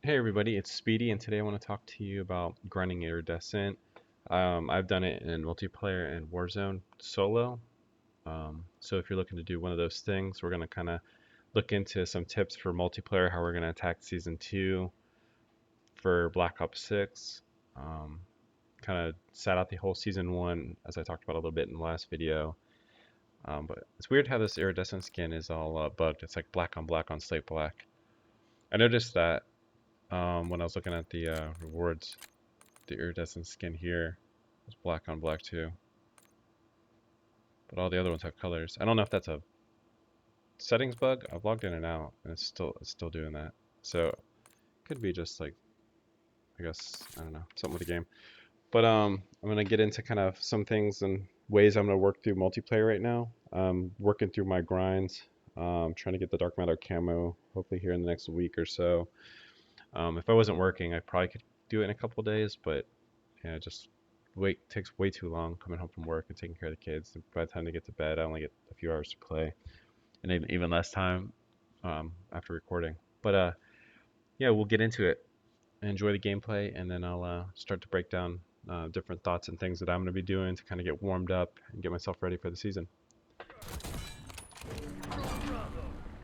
Hey everybody, it's Speedy, and today I want to talk to you about grinding Iridescent. I've done it in multiplayer and Warzone solo. So if you're looking to do one of those things, we're going to kind of look into some tips for multiplayer, how we're going to attack Season 2 for Black Ops 6. Um, kind of sat out the whole Season 1, as I talked about a little bit in the last video. But it's weird how this Iridescent skin is all bugged. It's like black on slate black. I noticed that when I was looking at the rewards. The iridescent skin here is black on black too, but all the other ones have colors. I don't know if that's a settings bug. I've logged in and out, and it's still doing that. So it could be just like, I guess, I don't know, something with the game. But I'm gonna get into kind of some things and ways I'm gonna work through multiplayer right now. Working through my grinds. Trying to get the dark matter camo hopefully here in the next week or so. If I wasn't working, I probably could do it in a couple days, but yeah, just wait takes way too long coming home from work and taking care of the kids. And by the time they get to bed, I only get a few hours to play, and even less time after recording. But yeah, we'll get into it. Enjoy the gameplay, and then I'll start to break down different thoughts and things that I'm going to be doing to kind of get warmed up and get myself ready for the season.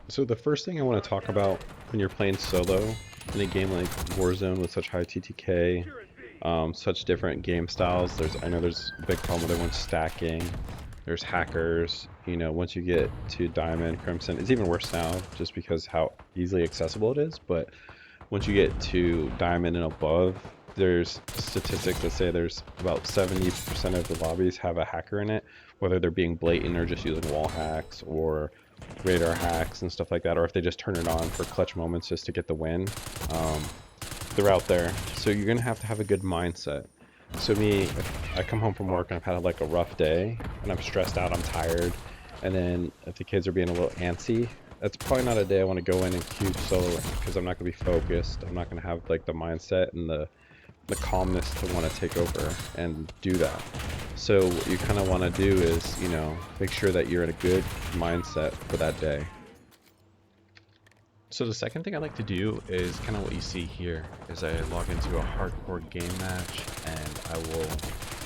So the first thing I want to talk about when you're playing solo in a game like Warzone with such high TTK, such different game styles. I know there's a big problem with everyone stacking. There's hackers. You know, once you get to Diamond, Crimson, it's even worse now just because how easily accessible it is. But once you get to Diamond and above, there's statistics that say there's about 70% of the lobbies have a hacker in it, whether they're being blatant or just using wall hacks or radar hacks and stuff like that, or if they just turn it on for clutch moments just to get the win. They're out there, so you're gonna have to have a good mindset. So me, if I come home from work and I've had like a rough day and I'm stressed out, I'm tired, and then if the kids are being a little antsy, that's probably not a day I want to go in and queue solo because I'm not gonna be focused. I'm not gonna have like the mindset and the calmness to want to take over and do that. So what you kind of want to do is, you know, make sure that you're in a good mindset for that day. So the second thing I like to do is kind of what you see here, is I log into a hardcore game match and I will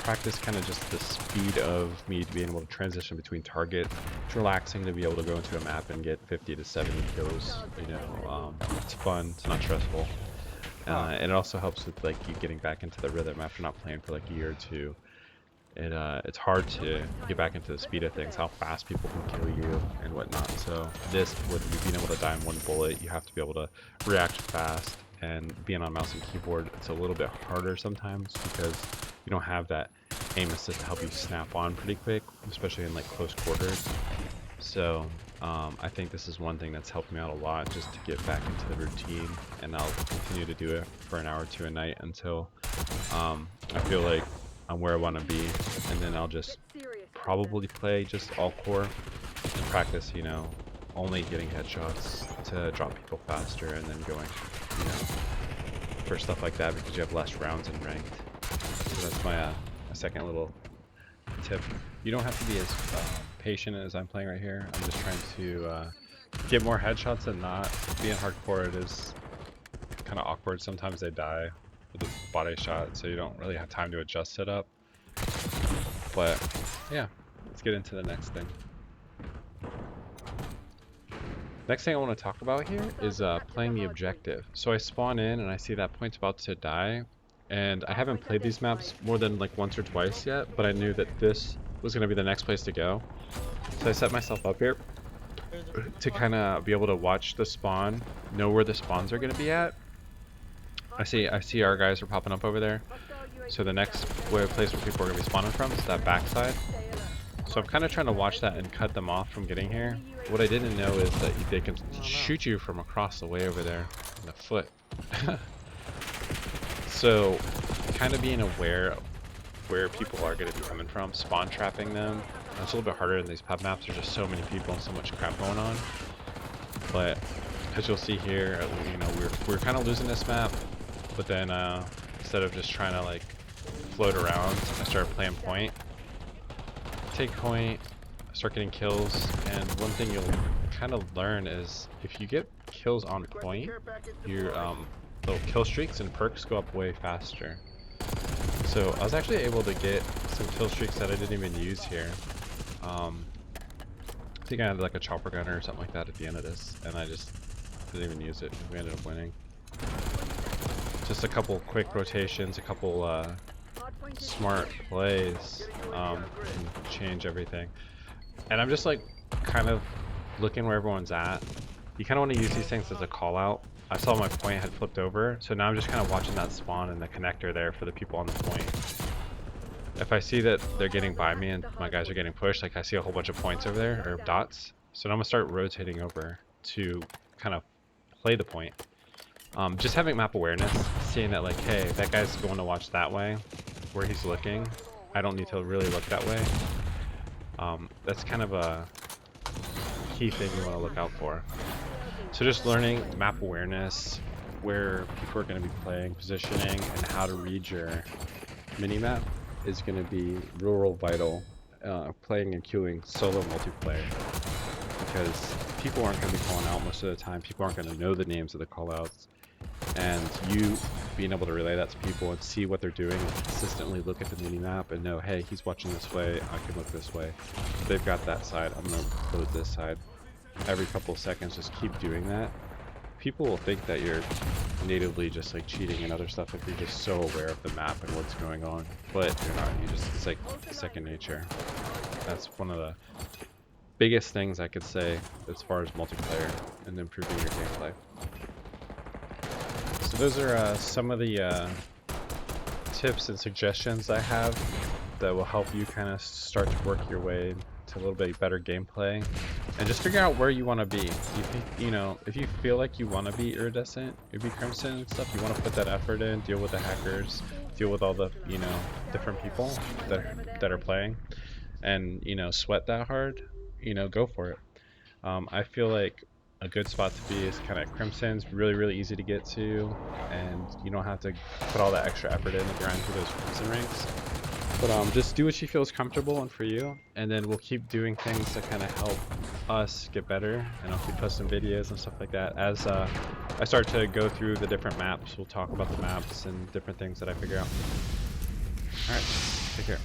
practice kind of just the speed of me being able to transition between targets. It's relaxing to be able to go into a map and get 50 to 70 kills, you know, it's fun, it's not stressful. And it also helps with like you getting back into the rhythm after not playing for like a year or two. It's hard to get back into the speed of things, how fast people can kill you and whatnot. So this, with you being able to die in one bullet, you have to be able to react fast, and being on mouse and keyboard, it's a little bit harder sometimes because you don't have that aim assist to help you snap on pretty quick, especially in like close quarters. So I think this is one thing that's helped me out a lot, just to get back into the routine, and I'll continue to do it for an hour or two a night until I feel like I'm where I want to be, and then I'll just probably play just all core and practice, you know, only getting headshots to drop people faster, and then going, you know, for stuff like that because you have less rounds in ranked. So that's my second little tip. You don't have to be as patient as I'm playing right here. I'm just trying to get more headshots than not. Being hardcore, it is kind of awkward. Sometimes they die with a body shot, so you don't really have time to adjust it up. But yeah, let's get into the next thing. Next thing I want to talk about here is playing the objective. So I spawn in and I see that point's about to die, and I haven't played these maps more than like once or twice yet, but I knew that this was going to be the next place to go. So I set myself up here to kind of be able to watch the spawn, know where the spawns are going to be at. I see our guys are popping up over there. So the next place where people are going to be spawning from is that backside. So I'm kind of trying to watch that and cut them off from getting here. What I didn't know is that they can shoot you from across the way over there in the foot. So kind of being aware of where people are going to be coming from, spawn trapping them. It's a little bit harder in these pub maps. There's just so many people and so much crap going on. But as you'll see here, you know, we're kind of losing this map. But then instead of just trying to like float around, I started playing point. Take point, start getting kills, and one thing you'll kind of learn is if you get kills on point, you're little kill streaks and perks go up way faster. So I was actually able to get some kill streaks that I didn't even use here. I think I had like a chopper gunner or something like that at the end of this, and I just didn't even use it. We ended up winning. Just a couple quick rotations, a couple smart plays can change everything. And I'm just like kind of looking where everyone's at. You kind of want to use these things as a call out. I saw my point had flipped over, so now I'm just kind of watching that spawn and the connector there for the people on the point. If I see that they're getting by me and my guys are getting pushed, like I see a whole bunch of points over there, or dots, so now I'm going to start rotating over to kind of play the point. Just having map awareness, seeing that like, hey, that guy's going to watch that way, where he's looking. I don't need to really look that way. That's kind of a key thing you want to look out for. So just learning map awareness, where people are going to be playing, positioning, and how to read your mini-map is going to be real vital playing and queuing solo multiplayer. Because people aren't going to be calling out most of the time. People aren't going to know the names of the callouts. And you being able to relay that to people and see what they're doing and consistently look at the mini-map and know, hey, he's watching this way, I can look this way. They've got that side, I'm going to load this side. Every couple of seconds, just keep doing that. People will think that you're natively just like cheating and other stuff if you're just so aware of the map and what's going on. But you're not, it's like second nature. That's one of the biggest things I could say as far as multiplayer and improving your gameplay. So those are some of the tips and suggestions I have that will help you kind of start to work your way to a little bit better gameplay, and just figure out where you want to be. If you feel like you want to be Iridescent, you be Crimson and stuff, you want to put that effort in, deal with the hackers, deal with all the different people that are playing, and sweat that hard, go for it. I feel like a good spot to be is kind of Crimson's really easy to get to, and you don't have to put all that extra effort in to grind through those Crimson ranks. But just do what you feel is comfortable and for you, and then we'll keep doing things that kind of help us get better, and I'll keep posting videos and stuff like that. As I start to go through the different maps, we'll talk about the maps and different things that I figure out. Alright, take care.